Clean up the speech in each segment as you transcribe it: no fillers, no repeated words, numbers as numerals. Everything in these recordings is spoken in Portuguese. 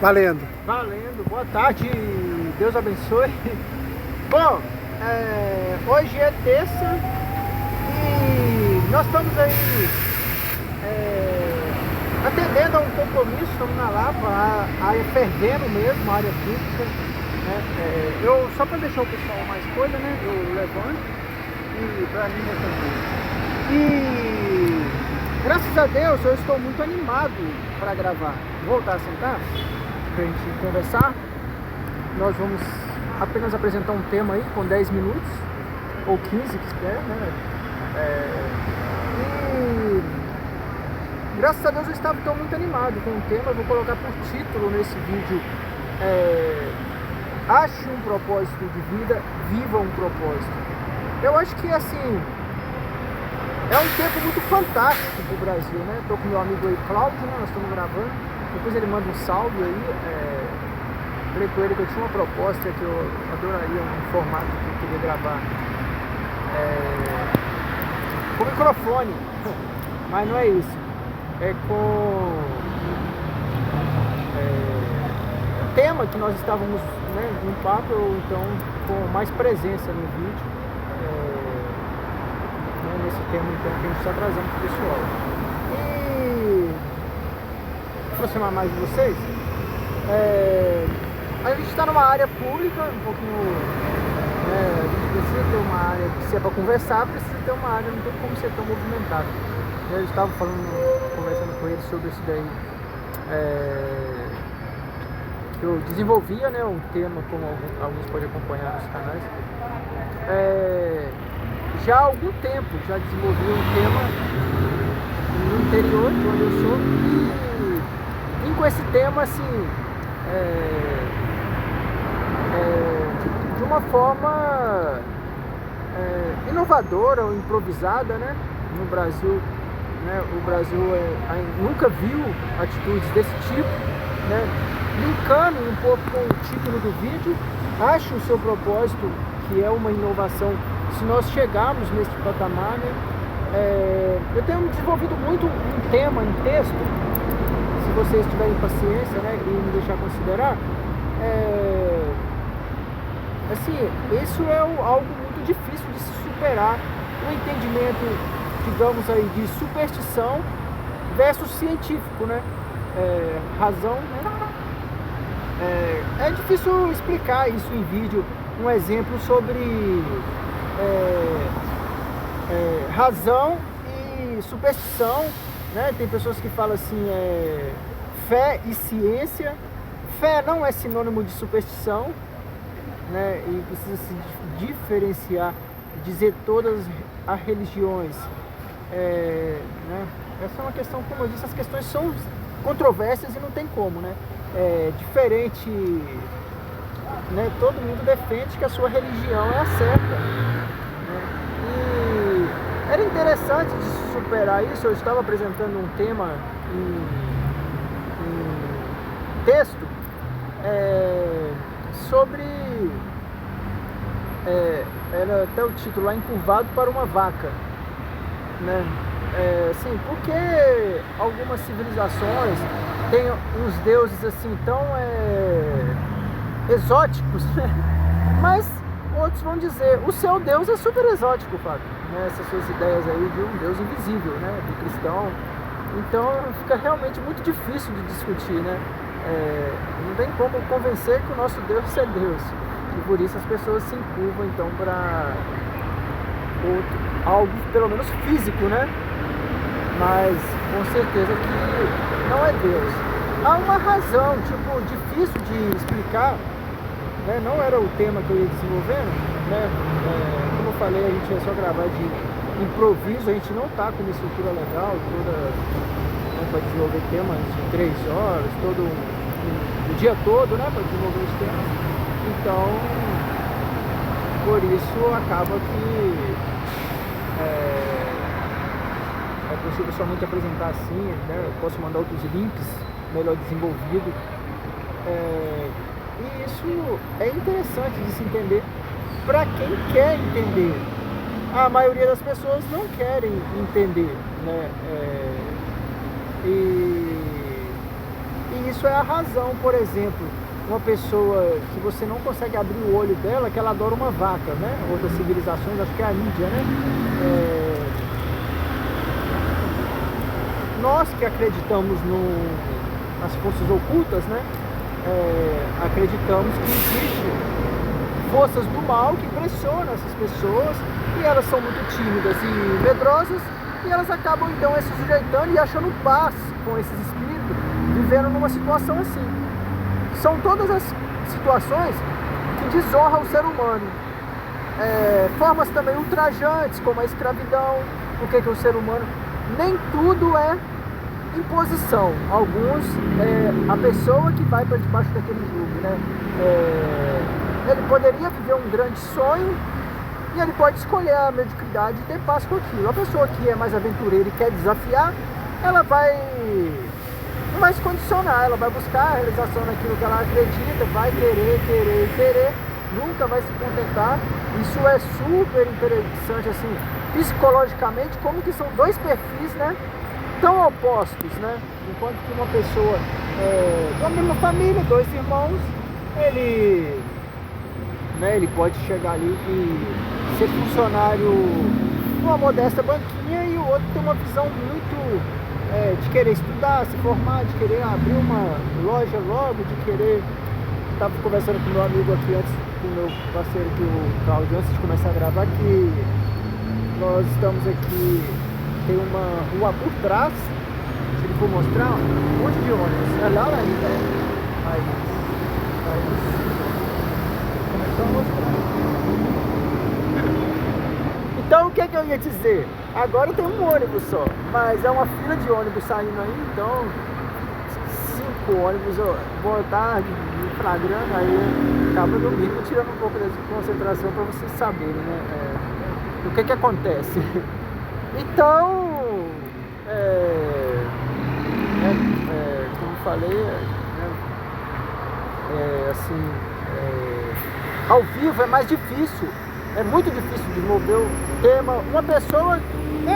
Valendo. Valendo, boa tarde, Deus abençoe. Bom, hoje é terça e nós estamos aí atendendo a um compromisso, estamos na Lapa, a área fervendo mesmo, a área pública. Eu, só para deixar o pessoal mais coisa, né? Eu levanto e para mim é tranquilo. E graças a Deus eu estou muito animado para gravar. Vou voltar a sentar para a gente conversar. Nós vamos apenas apresentar um tema aí com 10 minutos ou 15 que quiser, né? E graças a Deus eu estou muito animado com o tema. Eu vou colocar por título nesse vídeo: ache um propósito de vida, viva um propósito. Eu acho que assim é um tempo muito fantástico pro Brasil, né? Tô com meu amigo aí, Cláudio, né? Nós estamos gravando. Depois ele manda um salve aí. Falei com ele que eu tinha uma proposta que eu adoraria, um formato que eu queria gravar com microfone, mas não é isso. É com o tema que nós estávamos, né, num papo, ou então com mais presença no vídeo. Nesse tema então que a gente está trazendo para o pessoal. E aproximar mais de vocês, a gente está numa área pública, um pouquinho, a gente precisa ter uma área, se é para conversar, precisa ter uma área, não tem como ser tão movimentado. Eu estava conversando com ele sobre isso daí, que eu desenvolvia, né, um tema, como alguns podem acompanhar nos canais. Já há algum tempo já desenvolvi um tema no interior de onde eu sou e vim com esse tema assim de uma forma inovadora ou improvisada, né? No Brasil, né? O Brasil nunca viu atitudes desse tipo, né? Linkando um pouco com o título do vídeo, ache o seu propósito, que é uma inovação. Se nós chegarmos nesse patamar, né, eu tenho desenvolvido muito um tema em texto, se vocês tiverem paciência, né, e me deixar considerar, assim, isso é algo muito difícil de se superar, o entendimento, digamos aí, de superstição versus científico, né, razão, né, é difícil explicar isso em vídeo, um exemplo sobre razão e superstição, né? Tem pessoas que falam assim, fé e ciência. Fé não é sinônimo de superstição, né? E precisa se diferenciar, dizer todas as religiões, né? Essa é uma questão, como eu disse, as questões são controversas e não tem como, né? Diferente, né? Todo mundo defende que a sua religião é a certa, né? E era interessante de superar isso. Eu estava apresentando um tema em texto sobre era até o título lá, encurvado para uma vaca, né? Assim, porque algumas civilizações têm uns deuses assim tão exóticos, né? Mas outros vão dizer, o seu Deus é super exótico, Fábio, né? Essas suas ideias aí de um Deus invisível, né? Do cristão. Então fica realmente muito difícil de discutir, né? Não tem como convencer que o nosso Deus é Deus. E por isso as pessoas se encurvam então para algo pelo menos físico, né? Mas com certeza que não é Deus. Há uma razão, tipo, difícil de explicar, né? Não era o tema que eu ia desenvolvendo, né? Como eu falei, a gente é só gravar de improviso, a gente não tá com uma estrutura legal toda, né, para desenvolver temas de 3 horas, o dia todo, né, para desenvolver os temas. Então, por isso acaba que é possível somente apresentar assim, né? Eu posso mandar outros links melhor desenvolvido. E isso é interessante de se entender para quem quer entender. A maioria das pessoas não querem entender, né? E isso é a razão, por exemplo, uma pessoa que você não consegue abrir o olho dela, que ela adora uma vaca, né? Outras civilizações, acho que é a Índia, né? Nós que acreditamos nas forças ocultas, né? Acreditamos que existem forças do mal que pressionam essas pessoas e elas são muito tímidas e medrosas e elas acabam então se sujeitando e achando paz com esses espíritos, vivendo numa situação assim. São todas as situações que desonram o ser humano. Formas também ultrajantes, como a escravidão, porque que o ser humano, nem tudo é imposição. Alguns, a pessoa que vai para debaixo daquele jugo, né? Ele poderia viver um grande sonho e ele pode escolher a mediocridade e ter paz com aquilo. A pessoa que é mais aventureira e quer desafiar, ela não vai se condicionar, ela vai buscar a realização naquilo que ela acredita, vai querer, nunca vai se contentar. Isso é super interessante, assim, psicologicamente, como que são dois perfis, né, tão opostos, né? Enquanto que uma pessoa da mesma família, dois irmãos, ele pode chegar ali e ser funcionário numa modesta banquinha e o outro tem uma visão muito de querer estudar, se formar, de querer abrir uma loja logo, de querer... Estava conversando com meu amigo aqui antes, com o meu parceiro aqui, o Cláudio, antes de começar a gravar, que nós estamos aqui, tem uma rua por trás, se ele for mostrar, um monte de ônibus, é lá ainda, aí, começou a mostrar. Então o que eu ia dizer? Agora tem um ônibus só, mas é uma fila de ônibus saindo aí, então 5 ônibus, boa tarde, me flagrando, aí acaba no mínimo tirando um pouco dessa concentração para vocês saberem, né? O que acontece. Então, como eu falei, assim, ao vivo é mais difícil. É muito difícil desenvolver o tema. Uma pessoa,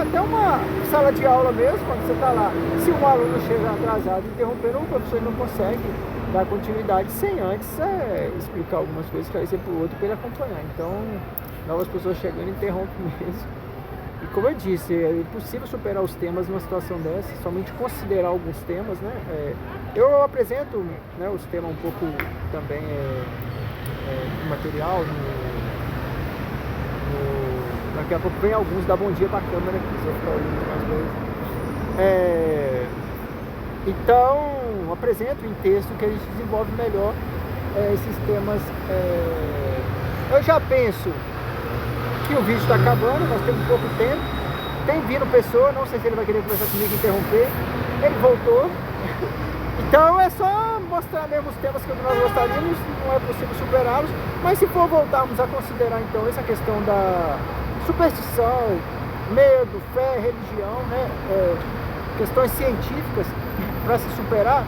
até uma sala de aula mesmo, quando você está lá, se um aluno chega atrasado interrompendo, o professor não consegue dar continuidade sem antes explicar algumas coisas, esclarecer para o outro para ele acompanhar. Então, novas pessoas chegando interrompem mesmo. E como eu disse, é impossível superar os temas numa situação dessa, somente considerar alguns temas, né? Eu apresento, né, os temas um pouco também no material, daqui a pouco vem alguns, dá bom dia pra câmera aqui, se eu ficar olhando mais vezes. Então, apresento em texto que a gente desenvolve melhor esses temas. Eu já penso que o vídeo está acabando, nós temos pouco tempo. Tem vindo pessoa, não sei se ele vai querer conversar comigo e interromper. Ele voltou. Então é só mostrar mesmo os temas que nós gostaríamos, não é possível superá-los, mas se for voltarmos a considerar então essa questão da superstição, medo, fé, religião, né, questões científicas para se superar,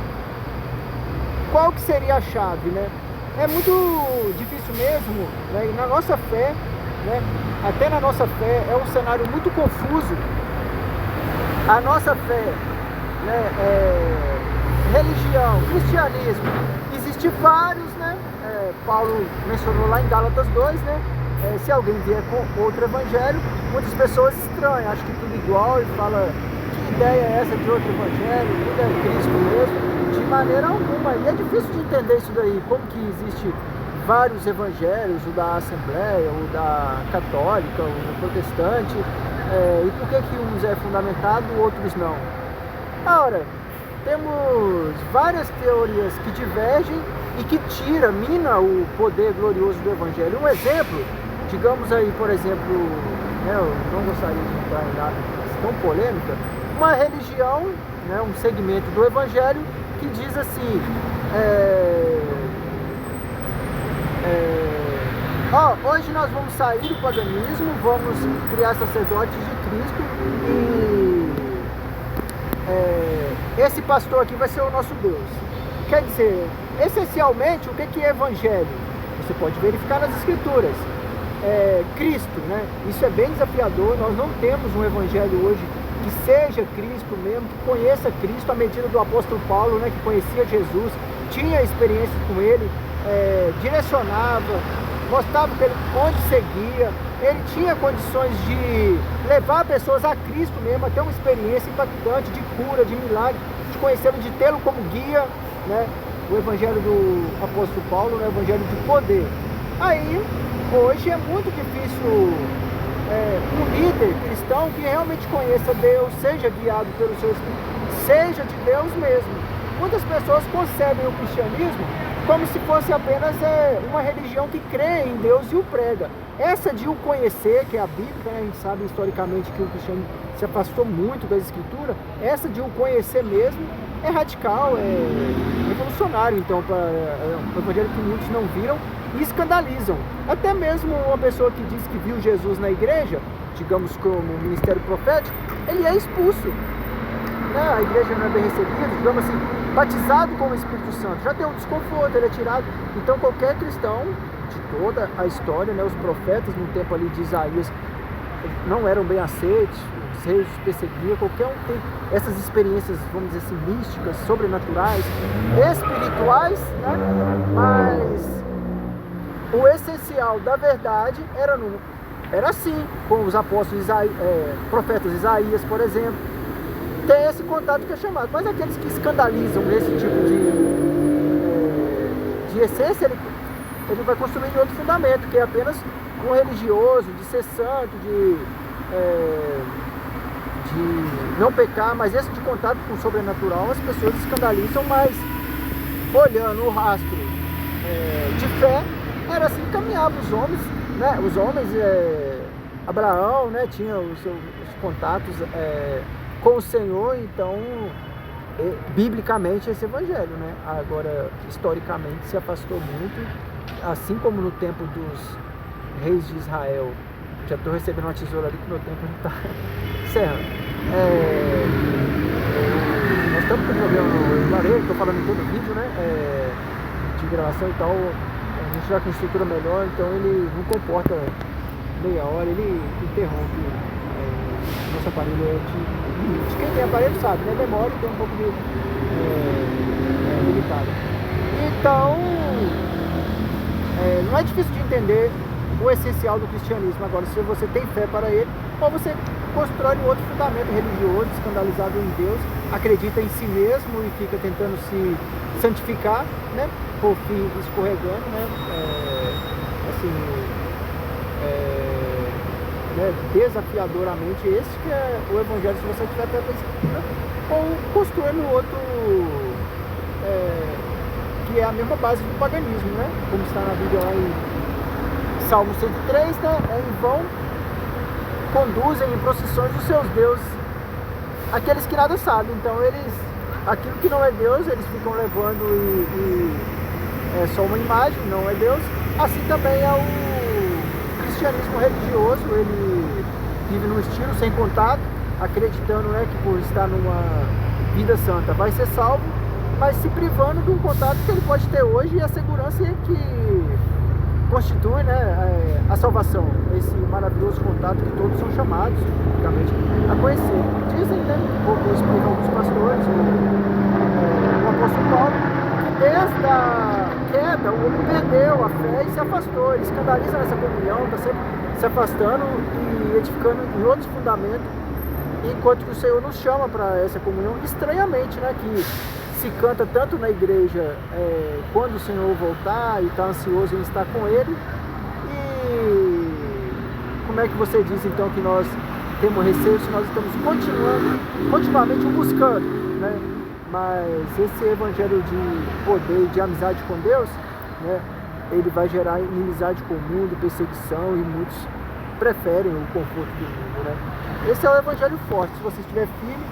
qual que seria a chave, né? É muito difícil mesmo, né? E na nossa fé, né, até na nossa fé é um cenário muito confuso. A nossa fé, né, religião, cristianismo, existe vários, né? Paulo mencionou lá em Gálatas 2, né? Se alguém vier com outro evangelho, muitas pessoas estranham, acham que tudo igual e fala, que ideia é essa de outro evangelho, tudo é Cristo mesmo, de maneira alguma. E é difícil de entender isso daí, como que existe vários evangelhos, o da Assembleia, o da Católica, o do Protestante, e por que uns é fundamentado, outros não. Ora, temos várias teorias que divergem e que mina o poder glorioso do Evangelho. Um exemplo, digamos aí, por exemplo, né, eu não gostaria de entrar em nada tão polêmica, uma religião, né, um segmento do Evangelho que diz assim, hoje nós vamos sair do paganismo, vamos criar sacerdotes de Cristo e esse pastor aqui vai ser o nosso Deus. Quer dizer, essencialmente, o que é evangelho? Você pode verificar nas escrituras. Cristo, né? Isso é bem desafiador. Nós não temos um evangelho hoje que seja Cristo mesmo, que conheça Cristo à medida do apóstolo Paulo, né, que conhecia Jesus, tinha experiência com ele, direcionava, mostrava para ele onde seguia, ele tinha condições de levar pessoas a Cristo mesmo, a ter uma experiência impactante de cura, de milagre, de conhecê-lo, de tê-lo como guia, né? O evangelho do apóstolo Paulo, né? O evangelho de poder. Aí, hoje é muito difícil um líder cristão que realmente conheça Deus, seja guiado pelo seu Espírito, seja de Deus mesmo. Muitas pessoas concebem o cristianismo como se fosse apenas uma religião que crê em Deus e o prega. Essa de o conhecer, que é a Bíblia, né? A gente sabe historicamente que o cristianismo se afastou muito da Escritura. Essa de o conhecer mesmo é radical, é revolucionário, então, para o evangelho que muitos não viram e escandalizam. Até mesmo uma pessoa que diz que viu Jesus na igreja, digamos como ministério profético, ele é expulso. A igreja não é bem recebida, digamos assim, batizado com o Espírito Santo, já tem um desconforto, ele é tirado. Então qualquer cristão de toda a história, né, os profetas no tempo ali de Isaías não eram bem aceitos, os reis os perseguiam, qualquer um tem essas experiências, vamos dizer assim, místicas, sobrenaturais, espirituais, né? Mas o essencial da verdade era assim, com os apóstolos, profetas Isaías, por exemplo, tem esse contato que é chamado. Mas aqueles que escandalizam esse tipo de essência, ele vai construir outro fundamento, que é apenas um religioso, de ser santo, de não pecar. Mas esse de contato com o sobrenatural, as pessoas escandalizam, mas olhando o rastro de fé, era assim que caminhavam os homens, né? Os homens, Abraão, né, tinha os contatos com o Senhor, então, biblicamente, esse evangelho, né? Agora, historicamente, se afastou muito, assim como no tempo dos reis de Israel. Já estou recebendo uma tesoura ali que meu tempo já está encerrando. Nós estamos com problema no lareiro, estou falando em todo o vídeo, né? De gravação e tal. A gente já com estrutura melhor, então ele não comporta meia hora, ele interrompe. Nosso aparelho de quem tem aparelho sabe, né? Demora e tem um pouco de limitado. Então, não é difícil de entender o essencial do cristianismo. Agora, se você tem fé para ele, ou você constrói um outro fundamento religioso, escandalizado em Deus, acredita em si mesmo e fica tentando se santificar, né? Por fim, escorregando, né? Desafiadoramente, esse que é o evangelho, se você tiver pela Escritura, ou construindo outro que é a mesma base do paganismo, né? Como está na Bíblia lá em Salmo 103, né? Em vão conduzem em procissões os seus deuses aqueles que nada sabem. Então aquilo que não é Deus, eles ficam levando e é só uma imagem, não é Deus. Assim também é o cristianismo religioso, ele vive num estilo sem contato, acreditando, né, que por estar numa vida santa vai ser salvo, mas se privando de um contato que ele pode ter hoje e a segurança que constitui, né, a salvação, esse maravilhoso contato que todos são chamados, praticamente, a conhecer. Dizem, né, como explicam alguns pastores, o apóstolo Paulo, desde a queda, o homem perdeu a fé e se afastou. Ele escandaliza nessa comunhão, está sempre se afastando e edificando em outros fundamentos, enquanto que o Senhor nos chama para essa comunhão, estranhamente, né, que se canta tanto na igreja quando o Senhor voltar e está ansioso em estar com Ele. E como é que você diz então que nós temos receio se nós estamos continuamente o buscando, né? Mas esse evangelho de poder e de amizade com Deus, né, ele vai gerar inimizade com o mundo, perseguição, e muitos preferem o conforto do mundo, né? Esse é o evangelho forte. Se você estiver firme,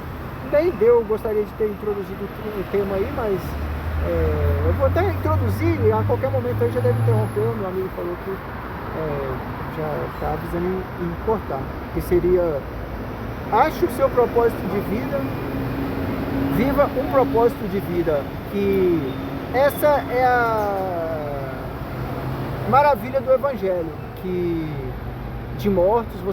bem, eu gostaria de ter introduzido o tema aí, mas eu vou até introduzir, a qualquer momento aí já deve interromper. Meu amigo falou que já está avisando em cortar, que seria: ache o seu propósito de vida, viva um propósito de vida, que essa é a maravilha do evangelho, que de mortos você